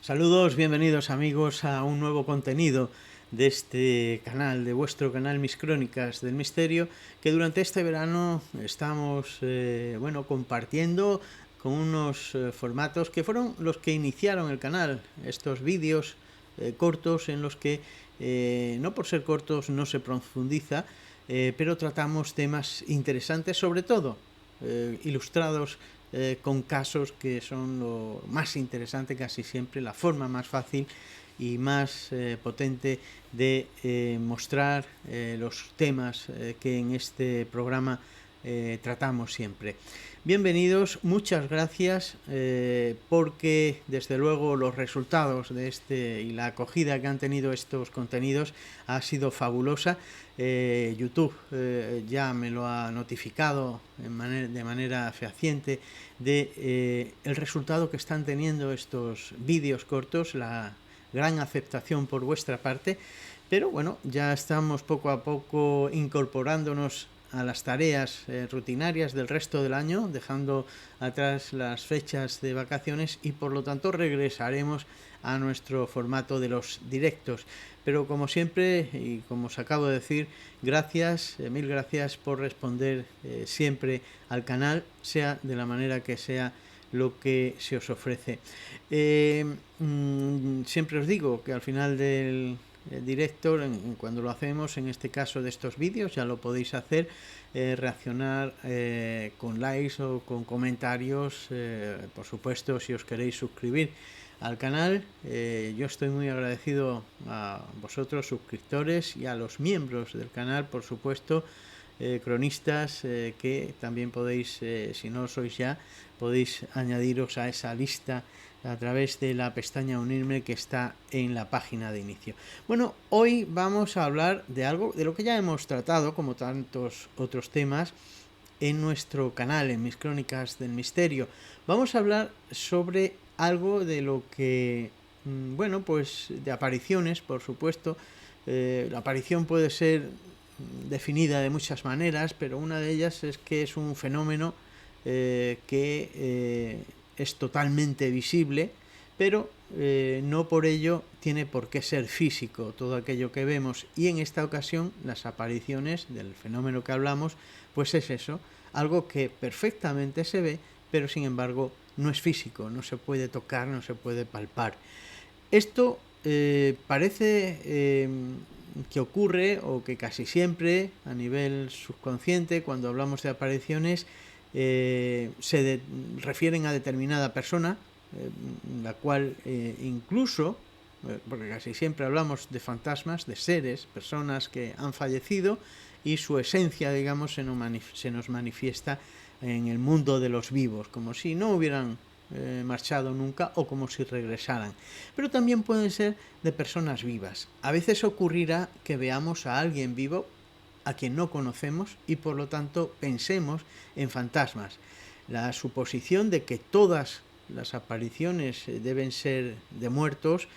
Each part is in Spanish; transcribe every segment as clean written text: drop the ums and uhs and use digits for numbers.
Saludos, bienvenidos amigos a un nuevo contenido de este canal, de vuestro canal Mis Crónicas del Misterio, que durante este verano estamos compartiendo con unos formatos que fueron los que iniciaron el canal, estos vídeos cortos en los que no por ser cortos no se profundiza, pero tratamos temas interesantes, sobre todo ilustrados con casos que son lo más interesante casi siempre, la forma más fácil y más potente de mostrar los temas que en este programa tratamos siempre. Bienvenidos, muchas gracias porque desde luego los resultados de y la acogida que han tenido estos contenidos ha sido fabulosa. YouTube ya me lo ha notificado de manera fehaciente de el resultado que están teniendo estos vídeos cortos, la gran aceptación por vuestra parte, pero bueno, ya estamos poco a poco incorporándonos a las tareas rutinarias del resto del año, dejando atrás las fechas de vacaciones y por lo tanto regresaremos a nuestro formato de los directos. Pero como siempre, y como os acabo de decir, gracias, mil gracias por responder siempre al canal, sea de la manera que sea lo que se os ofrece. Siempre os digo que al final del directo, cuando lo hacemos, en este caso de estos vídeos, ya lo podéis hacer, reaccionar con likes o con comentarios, por supuesto, si os queréis suscribir al canal. Yo estoy muy agradecido a vosotros, suscriptores, y a los miembros del canal, por supuesto, cronistas, que también podéis, si no lo sois ya, podéis añadiros a esa lista a través de la pestaña Unirme que está en la página de inicio. Bueno, hoy vamos a hablar de algo de lo que ya hemos tratado, como tantos otros temas, en nuestro canal, en Mis Crónicas del Misterio. Vamos a hablar sobre algo de lo que, pues de apariciones, por supuesto. La aparición puede ser definida de muchas maneras, pero una de ellas es que es un fenómeno que es totalmente visible, pero no por ello tiene por qué ser físico todo aquello que vemos, y en esta ocasión las apariciones del fenómeno que hablamos pues es eso, algo que perfectamente se ve, pero sin embargo no es físico, no se puede tocar, no se puede palpar. Esto parece que ocurre, o que casi siempre a nivel subconsciente, cuando hablamos de apariciones, refieren a determinada persona, la cual incluso, porque casi siempre hablamos de fantasmas, de seres, personas que han fallecido y su esencia, digamos, se nos manifiesta en el mundo de los vivos, como si no hubieran marchado nunca o como si regresaran. Pero también pueden ser de personas vivas. A veces ocurrirá que veamos a alguien vivo a quien no conocemos y por lo tanto pensemos en fantasmas. La suposición de que todas las apariciones deben ser de muertos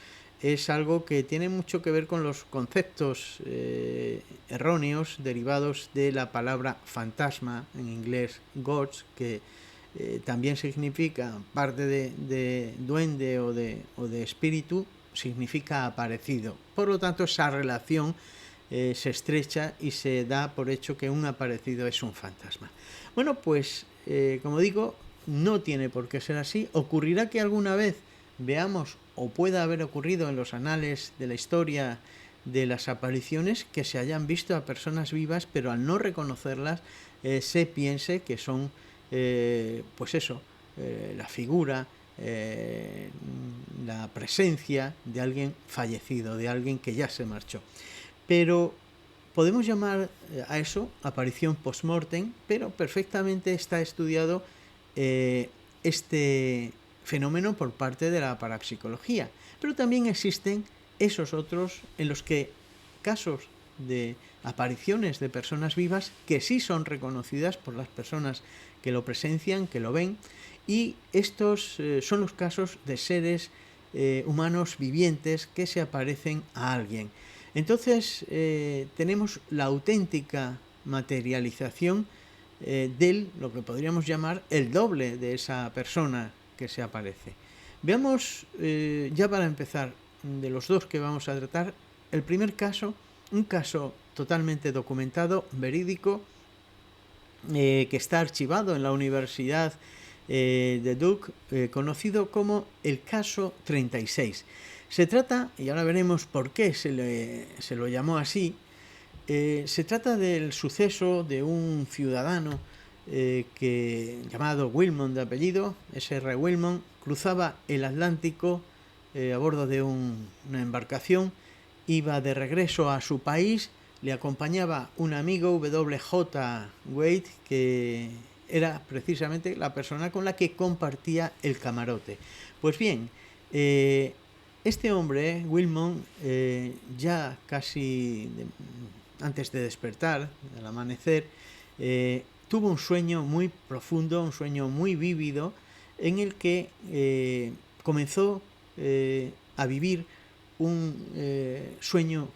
es algo que tiene mucho que ver con los conceptos erróneos derivados de la palabra fantasma, en inglés ghost, que también significa, parte de duende o de espíritu, significa aparecido. Por lo tanto, esa relación se estrecha y se da por hecho que un aparecido es un fantasma. Bueno, pues como digo, no tiene por qué ser así. Ocurrirá que alguna vez veamos, o pueda haber ocurrido en los anales de la historia de las apariciones, que se hayan visto a personas vivas, pero al no reconocerlas se piense que son la figura, la presencia de alguien fallecido, de alguien que ya se marchó. Pero podemos llamar a eso aparición post-mortem, pero perfectamente está estudiado este fenómeno por parte de la parapsicología. Pero también existen esos otros en los que casos de apariciones de personas vivas que sí son reconocidas por las personas que lo presencian, que lo ven, y estos son los casos de seres humanos vivientes que se aparecen a alguien. Entonces tenemos la auténtica materialización de lo que podríamos llamar el doble de esa persona que se aparece. Veamos, ya para empezar, de los dos que vamos a tratar, el primer caso, un caso totalmente documentado, verídico, que está archivado en la Universidad de Duke, conocido como el caso 36. Se trata, y ahora veremos por qué se lo llamó así, se trata del suceso de un ciudadano llamado Wilmont de apellido, S.R. Wilmont, cruzaba el Atlántico a bordo de una embarcación, iba de regreso a su país, le acompañaba un amigo, W.J. Wade, que era precisamente la persona con la que compartía el camarote. Pues bien, este hombre, Wilmont, ya casi antes de despertar, al amanecer, tuvo un sueño muy profundo, un sueño muy vívido, en el que comenzó a vivir un sueño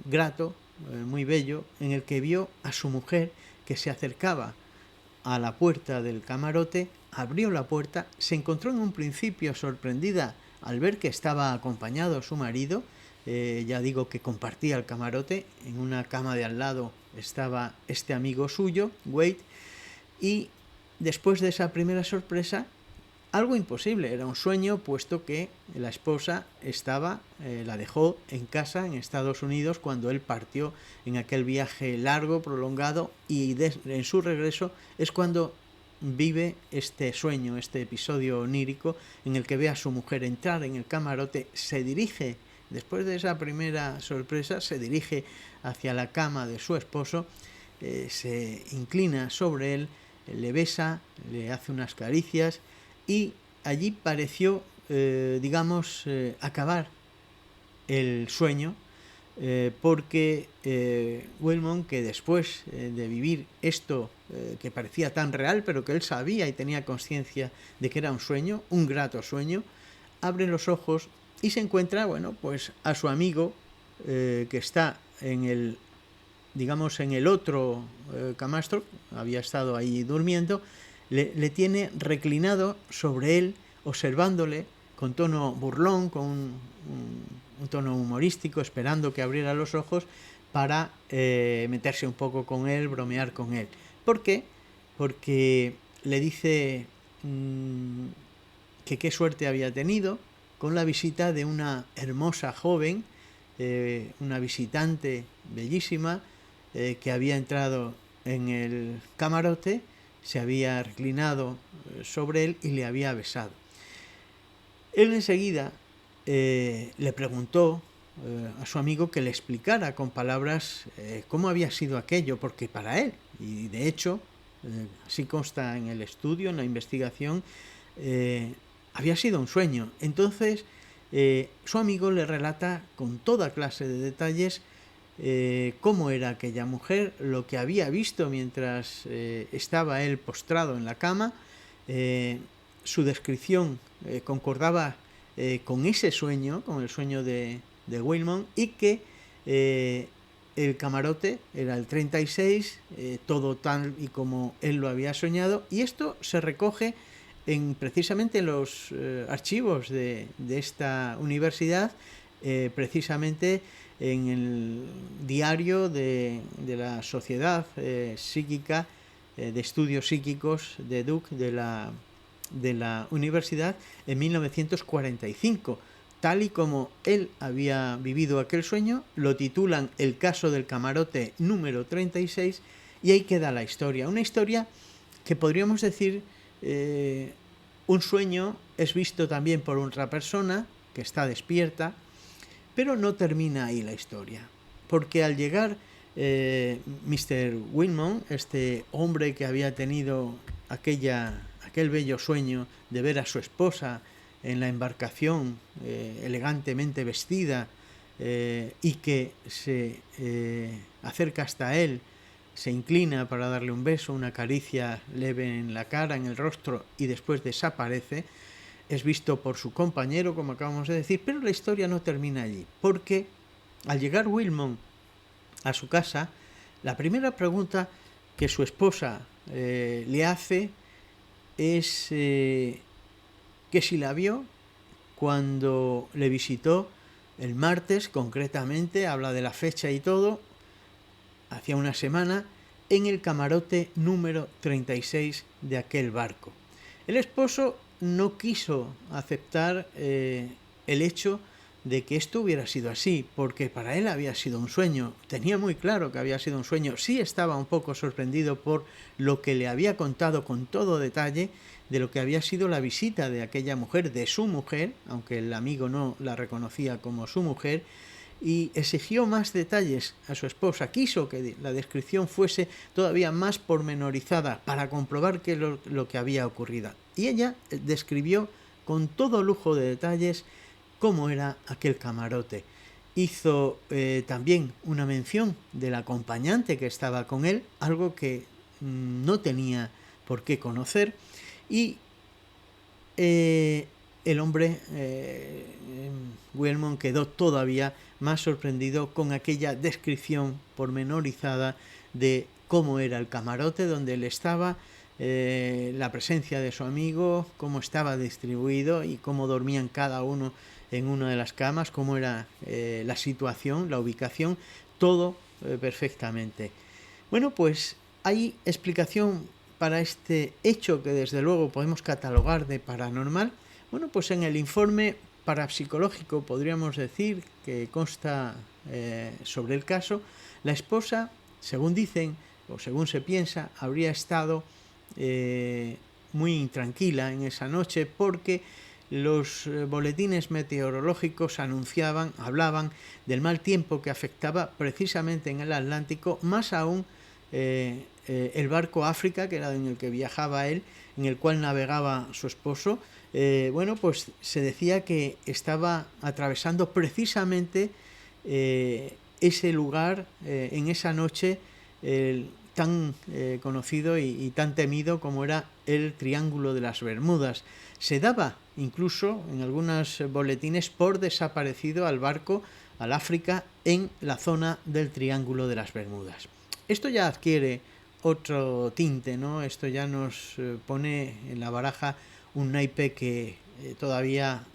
grato, muy bello, en el que vio a su mujer que se acercaba a la puerta del camarote, abrió la puerta, se encontró en un principio sorprendida al ver que estaba acompañado su marido, ya digo que compartía el camarote, en una cama de al lado estaba este amigo suyo, Wade, y después de esa primera sorpresa, algo imposible, era un sueño, puesto que la esposa la dejó en casa en Estados Unidos cuando él partió en aquel viaje largo, prolongado, y en su regreso es cuando vive este sueño, este episodio onírico en el que ve a su mujer entrar en el camarote, se dirige, después de esa primera sorpresa, se dirige hacia la cama de su esposo, se inclina sobre él, le besa, le hace unas caricias, y allí pareció, acabar el sueño, porque Wilmont, que después de vivir esto que parecía tan real, pero que él sabía y tenía conciencia de que era un sueño, un grato sueño, abre los ojos y se encuentra, pues a su amigo, que está en el otro camastro, había estado ahí durmiendo, le tiene reclinado sobre él, observándole con tono burlón, con un tono humorístico, esperando que abriera los ojos para meterse un poco con él, bromear con él. ¿Por qué? Porque le dice que qué suerte había tenido con la visita de una hermosa joven, una visitante bellísima, que había entrado en el camarote, se había reclinado sobre él y le había besado. Él enseguida le preguntó a su amigo que le explicara con palabras cómo había sido aquello, porque para él, y de hecho, así consta en el estudio, en la investigación, había sido un sueño. Entonces, su amigo le relata con toda clase de detalles cómo era aquella mujer, lo que había visto mientras estaba él postrado en la cama. Su descripción concordaba con ese sueño, con el sueño de Wilmont, y que el camarote era el 36, todo tal y como él lo había soñado, y esto se recoge precisamente en los archivos de esta universidad, precisamente en el diario de la Sociedad Psíquica de Estudios Psíquicos de Duke, de la universidad, en 1945. Tal y como él había vivido aquel sueño, lo titulan El caso del camarote número 36, y ahí queda la historia. Una historia que podríamos decir, un sueño es visto también por otra persona que está despierta, pero no termina ahí la historia, porque al llegar Mr. Wilmont, este hombre que había tenido aquel bello sueño de ver a su esposa en la embarcación elegantemente vestida, y que se acerca hasta él, se inclina para darle un beso, una caricia leve en la cara, en el rostro, y después desaparece, es visto por su compañero, como acabamos de decir, pero la historia no termina allí, porque al llegar Wilmont a su casa, la primera pregunta que su esposa le hace es que si la vio, cuando le visitó el martes, concretamente, habla de la fecha y todo, hacía una semana, en el camarote número 36 de aquel barco. El esposo no quiso aceptar el hecho de que esto hubiera sido así, porque para él había sido un sueño, tenía muy claro que había sido un sueño, sí estaba un poco sorprendido por lo que le había contado con todo detalle de lo que había sido la visita de aquella mujer, de su mujer, aunque el amigo no la reconocía como su mujer, y exigió más detalles a su esposa, quiso que la descripción fuese todavía más pormenorizada para comprobar lo que había ocurrido. Y ella describió con todo lujo de detalles cómo era aquel camarote. Hizo también una mención del acompañante que estaba con él, algo que no tenía por qué conocer, y el hombre, Wellman, quedó todavía más sorprendido con aquella descripción pormenorizada de cómo era el camarote donde él estaba, la presencia de su amigo, cómo estaba distribuido y cómo dormían cada uno en una de las camas, cómo era la situación, la ubicación, todo perfectamente. Bueno, pues hay explicación para este hecho que desde luego podemos catalogar de paranormal. Bueno, pues en el informe parapsicológico, podríamos decir, que consta sobre el caso, la esposa, según dicen o según se piensa, habría estado muy intranquila en esa noche porque los boletines meteorológicos hablaban del mal tiempo que afectaba precisamente en el Atlántico, más aún el barco África, que era en el que viajaba él, en el cual navegaba su esposo. Bueno, pues se decía que estaba atravesando precisamente ese lugar en esa noche tan conocido y tan temido como era el Triángulo de las Bermudas. Se daba incluso en algunos boletines por desaparecido al barco, al África, en la zona del Triángulo de las Bermudas. Esto ya adquiere otro tinte, ¿no? Esto ya nos pone en la baraja un naipe que todavía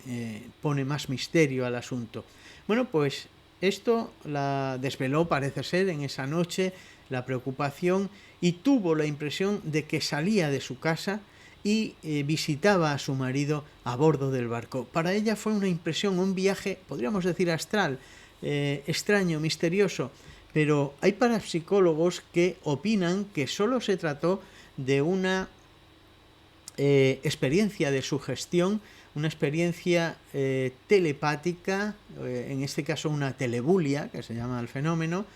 pone más misterio al asunto. Bueno, pues esto la desveló, parece ser, en esa noche, la preocupación, y tuvo la impresión de que salía de su casa y visitaba a su marido a bordo del barco. Para ella fue una impresión, un viaje, podríamos decir astral, extraño, misterioso, pero hay parapsicólogos que opinan que solo se trató de una experiencia de sugestión, una experiencia telepática, en este caso una telebulia, que se llama el fenómeno,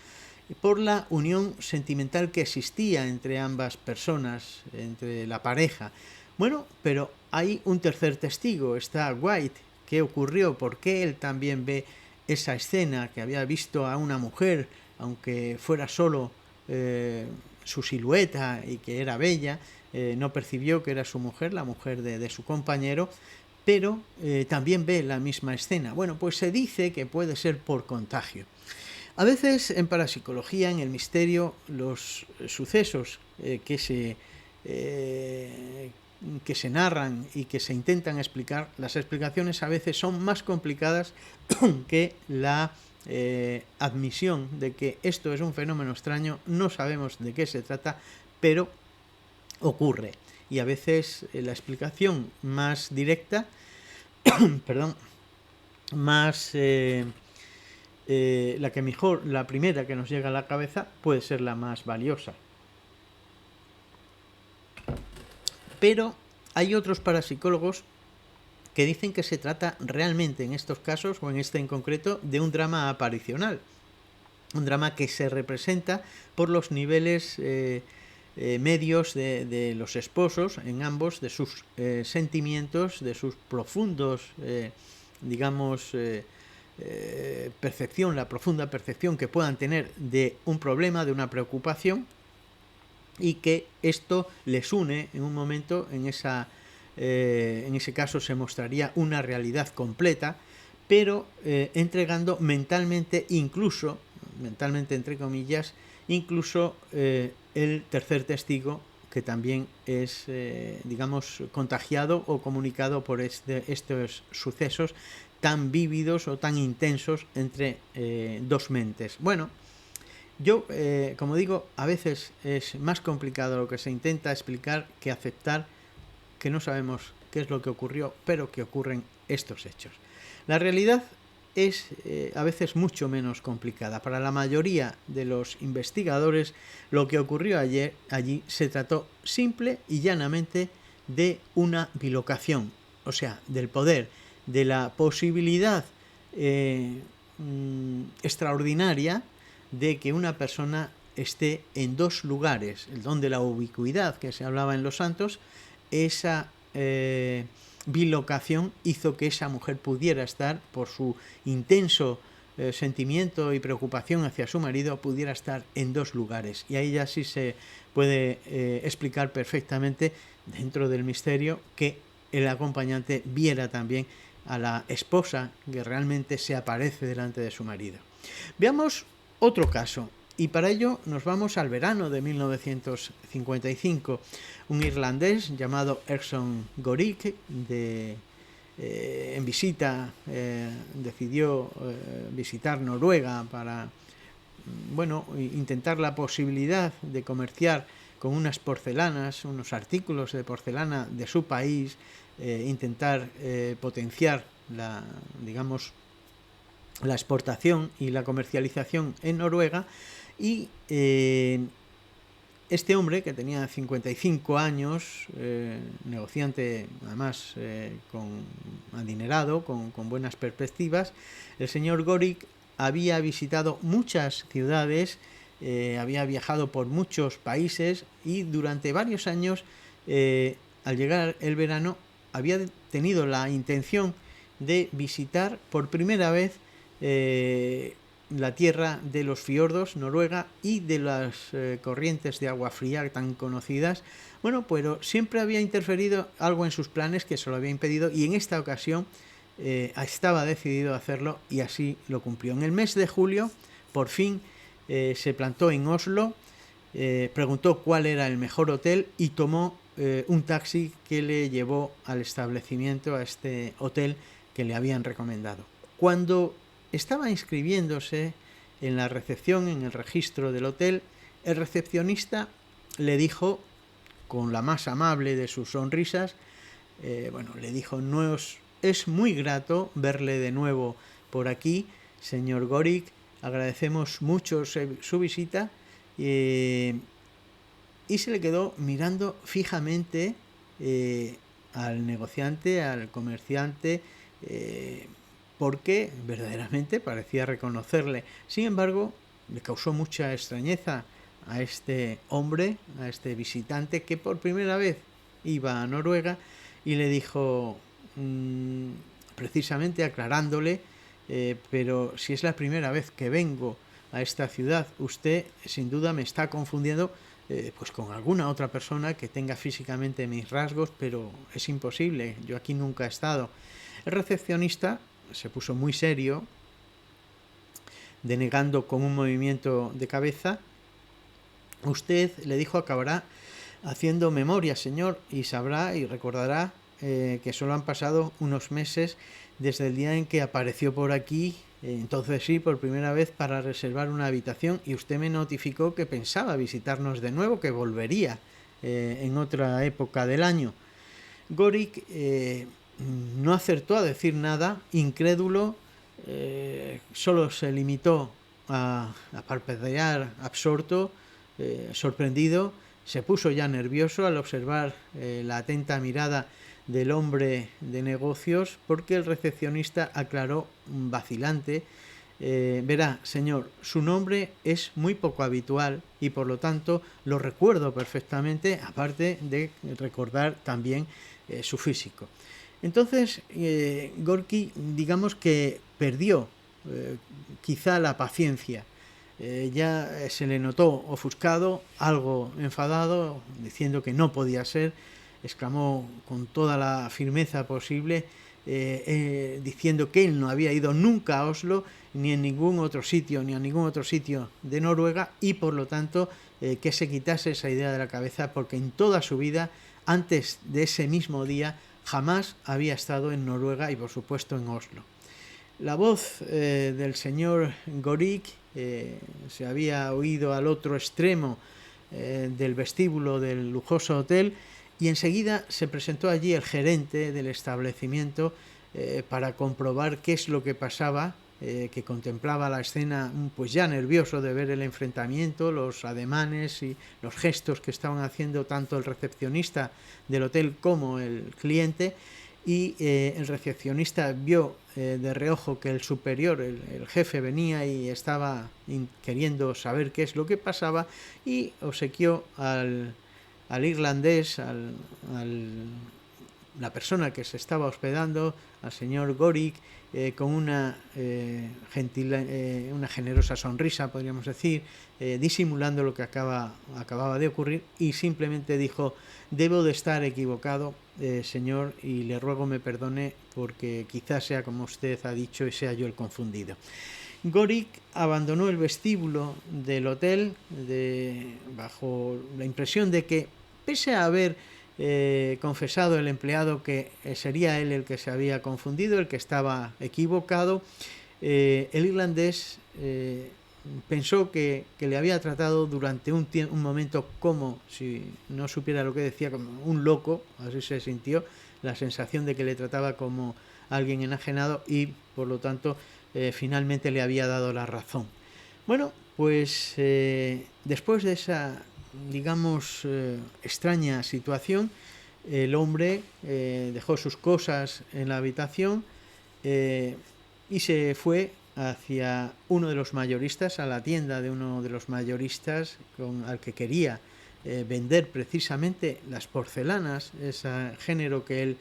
por la unión sentimental que existía entre ambas personas, entre la pareja. Bueno, pero hay un tercer testigo, está White. ¿Qué ocurrió? ¿Por qué él también ve esa escena, que había visto a una mujer, aunque fuera solo su silueta y que era bella, no percibió que era su mujer, la mujer de su compañero, pero también ve la misma escena? Bueno, pues se dice que puede ser por contagio. A veces en parapsicología, en el misterio, los sucesos que se narran y que se intentan explicar, las explicaciones a veces son más complicadas que la admisión de que esto es un fenómeno extraño, no sabemos de qué se trata, pero ocurre. Y a veces la explicación más directa, perdón, más... la primera que nos llega a la cabeza puede ser la más valiosa. Pero hay otros parapsicólogos que dicen que se trata realmente en estos casos, o en este en concreto, de un drama aparicional. Un drama que se representa por los niveles medios de los esposos, en ambos, de sus sentimientos, de sus profundos, percepción, la profunda percepción que puedan tener de un problema, de una preocupación, y que esto les une en un momento. En ese caso se mostraría una realidad completa, pero entregando mentalmente, incluso, mentalmente entre comillas, incluso el tercer testigo, que también es, digamos, contagiado o comunicado por estos sucesos tan vívidos o tan intensos entre dos mentes. Bueno, yo, como digo, a veces es más complicado lo que se intenta explicar que aceptar que no sabemos qué es lo que ocurrió, pero que ocurren estos hechos. La realidad es a veces mucho menos complicada. Para la mayoría de los investigadores, lo que ocurrió allí se trató simple y llanamente de una bilocación, o sea, del poder, de la posibilidad extraordinaria de que una persona esté en dos lugares, el don de la ubicuidad que se hablaba en los santos. Esa bilocación hizo que esa mujer pudiera estar, por su intenso sentimiento y preocupación hacia su marido, pudiera estar en dos lugares. Y ahí ya sí se puede explicar perfectamente, dentro del misterio, que el acompañante viera también a la esposa que realmente se aparece delante de su marido. Veamos otro caso. Y para ello nos vamos al verano de 1955. Un irlandés llamado Erson Gorik, en visita, decidió visitar Noruega para, bueno, intentar la posibilidad de comerciar con unas porcelanas, unos artículos de porcelana de su país, intentar potenciar digamos, la exportación y la comercialización en Noruega. Y este hombre, que tenía 55 años, negociante además adinerado, con buenas perspectivas, el señor Gorik había visitado muchas ciudades, había viajado por muchos países y durante varios años, al llegar el verano, había tenido la intención de visitar por primera vez la tierra de los fiordos, Noruega, y de las corrientes de agua fría tan conocidas. Bueno, pero siempre había interferido algo en sus planes que se lo había impedido, y en esta ocasión estaba decidido a hacerlo y así lo cumplió. En el mes de julio, por fin, se plantó en Oslo, preguntó cuál era el mejor hotel y tomó un taxi que le llevó al establecimiento, a este hotel que le habían recomendado. Cuando estaba inscribiéndose en la recepción, en el registro del hotel, el recepcionista le dijo, con la más amable de sus sonrisas, le dijo: "Nos es muy grato verle de nuevo por aquí, señor Gorik, agradecemos mucho su visita", y se le quedó mirando fijamente al negociante, al comerciante, porque verdaderamente parecía reconocerle. Sin embargo, le causó mucha extrañeza a este hombre, a este visitante que por primera vez iba a Noruega, y le dijo, precisamente aclarándole, pero si es la primera vez que vengo a esta ciudad, usted sin duda me está confundiendo pues con alguna otra persona que tenga físicamente mis rasgos, pero es imposible, yo aquí nunca he estado. El recepcionista se puso muy serio, denegando con un movimiento de cabeza. Usted, le dijo, acabará haciendo memoria, señor, y sabrá y recordará que solo han pasado unos meses desde el día en que apareció por aquí, entonces sí, por primera vez, para reservar una habitación, y usted me notificó que pensaba visitarnos de nuevo, que volvería en otra época del año. Gorik no acertó a decir nada, incrédulo, solo se limitó a parpadear absorto, sorprendido. Se puso ya nervioso al observar la atenta mirada del hombre de negocios, porque el recepcionista aclaró vacilante: verá, señor, su nombre es muy poco habitual y por lo tanto lo recuerdo perfectamente, aparte de recordar también su físico. Entonces, Gorky, digamos que perdió quizá la paciencia. Ya se le notó ofuscado, algo enfadado, diciendo que no podía ser. Exclamó con toda la firmeza posible, diciendo que él no había ido nunca a Oslo, ni en ningún otro sitio, ni a ningún otro sitio de Noruega, y por lo tanto que se quitase esa idea de la cabeza, porque en toda su vida, antes de ese mismo día, jamás había estado en Noruega y por supuesto en Oslo. La voz del señor Gorik se había oído al otro extremo del vestíbulo del lujoso hotel, y enseguida se presentó allí el gerente del establecimiento para comprobar qué es lo que pasaba, que contemplaba la escena pues ya nervioso de ver el enfrentamiento, los ademanes y los gestos que estaban haciendo tanto el recepcionista del hotel como el cliente. Y el recepcionista vio de reojo que el superior, el jefe, venía y estaba queriendo saber qué es lo que pasaba, y obsequió al irlandés, la persona que se estaba hospedando, al señor Gorik, con una generosa sonrisa, podríamos decir, disimulando lo que acababa de ocurrir, y simplemente dijo: debo de estar equivocado, señor, y le ruego me perdone porque quizás sea como usted ha dicho y sea yo el confundido. Gorik abandonó el vestíbulo del hotel bajo la impresión de que, pese a haber confesado el empleado que sería él el que se había confundido, el que estaba equivocado, el irlandés pensó que le había tratado durante un momento como si no supiera lo que decía, como un loco. Así se sintió, la sensación de que le trataba como alguien enajenado, y por lo tanto finalmente le había dado la razón. Bueno, pues después de esa, digamos, extraña situación, el hombre dejó sus cosas en la habitación y se fue hacia uno de los mayoristas, a la tienda de uno de los mayoristas al que quería vender precisamente las porcelanas, ese género que él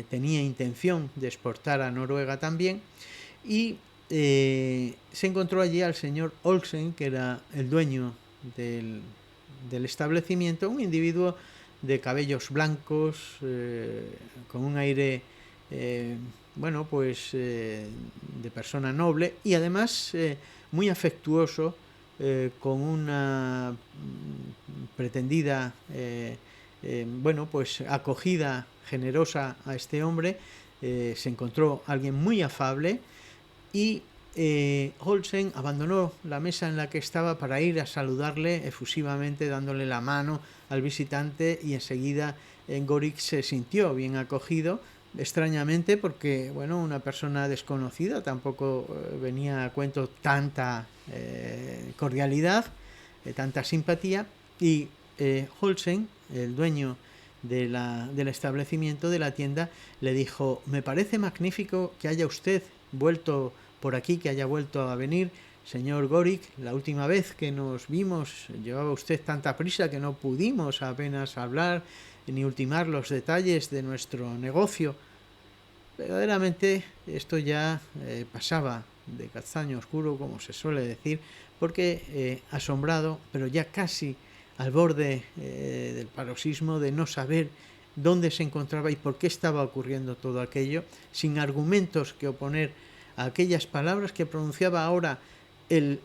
tenía intención de exportar a Noruega también. Y se encontró allí al señor Olsen, que era el dueño del establecimiento, un individuo de cabellos blancos, con un aire de persona noble, y además muy afectuoso, con una pretendida acogida generosa a este hombre. Se encontró alguien muy afable, y Olsen abandonó la mesa en la que estaba para ir a saludarle efusivamente, dándole la mano al visitante, y enseguida Gorik se sintió bien acogido, extrañamente, porque una persona desconocida tampoco venía a cuento tanta cordialidad, tanta simpatía. Y Olsen, el dueño del establecimiento, de la tienda, le dijo: me parece magnífico que haya usted vuelto por aquí, que haya vuelto a venir, señor Gorik. La última vez que nos vimos llevaba usted tanta prisa que no pudimos apenas hablar ni ultimar los detalles de nuestro negocio. Verdaderamente esto ya pasaba de castaño oscuro, como se suele decir, porque asombrado, pero ya casi al borde del paroxismo de no saber dónde se encontraba y por qué estaba ocurriendo todo aquello, sin argumentos que oponer a aquellas palabras que pronunciaba ahora el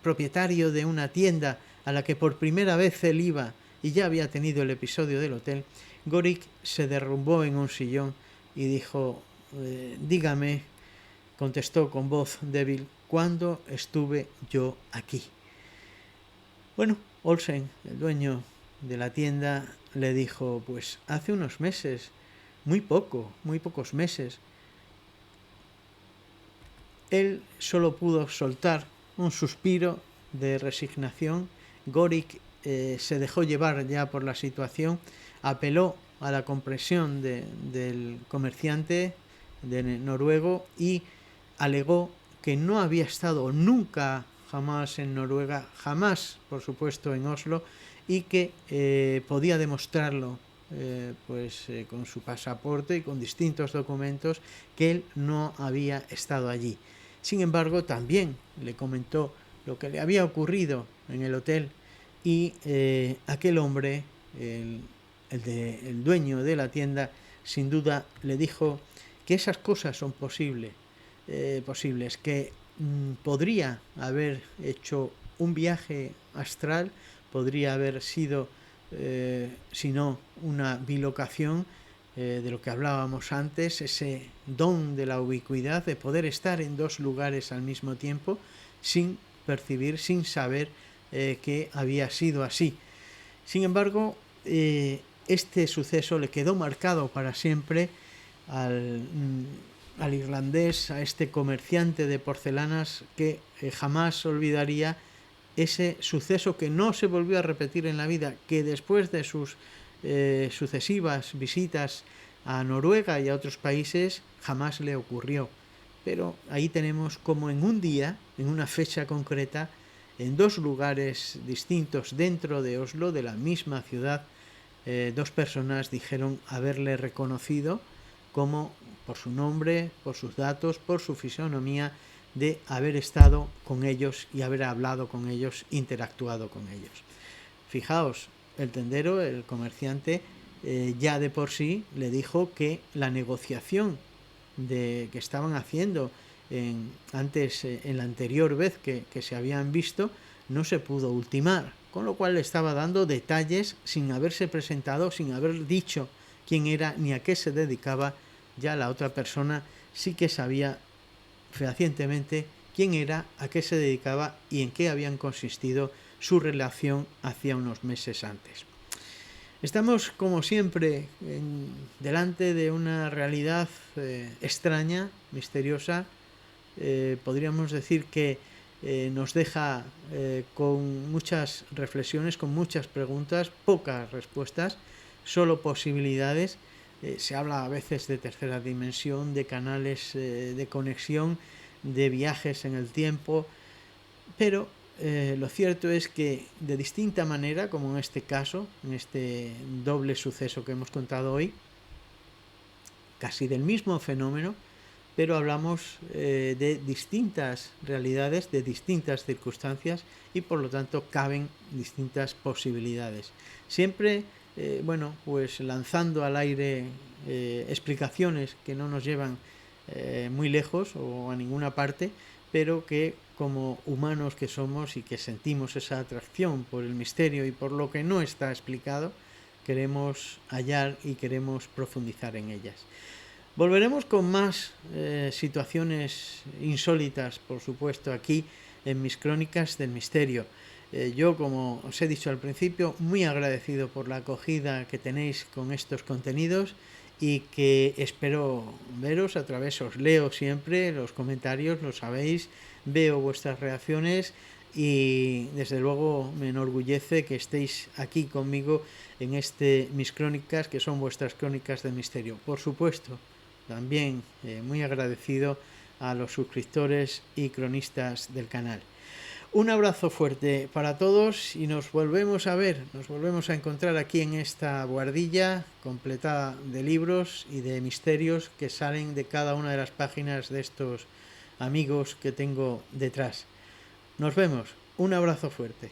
propietario de una tienda a la que por primera vez él iba y ya había tenido el episodio del hotel, Gorik se derrumbó en un sillón y dijo: dígame, contestó con voz débil, ¿cuándo estuve yo aquí? Bueno, Olsen, el dueño de la tienda, le dijo: pues hace unos meses, muy pocos meses. Él solo pudo soltar un suspiro de resignación. Gorik se dejó llevar ya por la situación, apeló a la comprensión del comerciante de noruego y alegó que no había estado nunca jamás en Noruega, jamás por supuesto en Oslo, y que podía demostrarlo con su pasaporte y con distintos documentos que él no había estado allí. Sin embargo, también le comentó lo que le había ocurrido en el hotel, y aquel hombre, el dueño de la tienda, sin duda le dijo que esas cosas son posibles, que podría haber hecho un viaje astral, podría haber sido, si no, una bilocación de lo que hablábamos antes, ese don de la ubicuidad, de poder estar en dos lugares al mismo tiempo, sin percibir, sin saber que había sido así. Sin embargo, este suceso le quedó marcado para siempre al irlandés, a este comerciante de porcelanas, que jamás olvidaría ese suceso que no se volvió a repetir en la vida, que después de sus sucesivas visitas a Noruega y a otros países jamás le ocurrió. Pero ahí tenemos como en un día, en una fecha concreta, en dos lugares distintos dentro de Oslo, de la misma ciudad, dos personas dijeron haberle reconocido como, por su nombre, por sus datos, por su fisonomía, de haber estado con ellos y haber hablado con ellos, interactuado con ellos. Fijaos, el tendero, el comerciante, ya de por sí le dijo que la negociación que estaban haciendo antes, en la anterior vez que se habían visto, no se pudo ultimar, con lo cual le estaba dando detalles sin haberse presentado, sin haber dicho quién era ni a qué se dedicaba. Ya la otra persona sí que sabía fehacientemente quién era, a qué se dedicaba y en qué habían consistido su relación hacía unos meses antes. Estamos, como siempre, delante de una realidad extraña, misteriosa. Podríamos decir que nos deja con muchas reflexiones, con muchas preguntas, pocas respuestas, solo posibilidades. Se habla a veces de tercera dimensión, de canales de conexión, de viajes en el tiempo, pero lo cierto es que de distinta manera, como en este caso, en este doble suceso que hemos contado hoy, casi del mismo fenómeno, pero hablamos de distintas realidades, de distintas circunstancias y por lo tanto caben distintas posibilidades. Siempre, pues lanzando al aire explicaciones que no nos llevan muy lejos o a ninguna parte, pero que como humanos que somos y que sentimos esa atracción por el misterio y por lo que no está explicado, queremos hallar y queremos profundizar en ellas. Volveremos con más situaciones insólitas, por supuesto, aquí en mis crónicas del misterio. Yo, como os he dicho al principio, muy agradecido por la acogida que tenéis con estos contenidos y que espero veros a través, os leo siempre los comentarios, lo sabéis, veo vuestras reacciones y desde luego me enorgullece que estéis aquí conmigo en mis crónicas, que son vuestras crónicas del misterio. Por supuesto, también muy agradecido a los suscriptores y cronistas del canal. Un abrazo fuerte para todos y nos volvemos a ver, nos volvemos a encontrar aquí en esta buhardilla completada de libros y de misterios que salen de cada una de las páginas de estos amigos que tengo detrás. Nos vemos, un abrazo fuerte.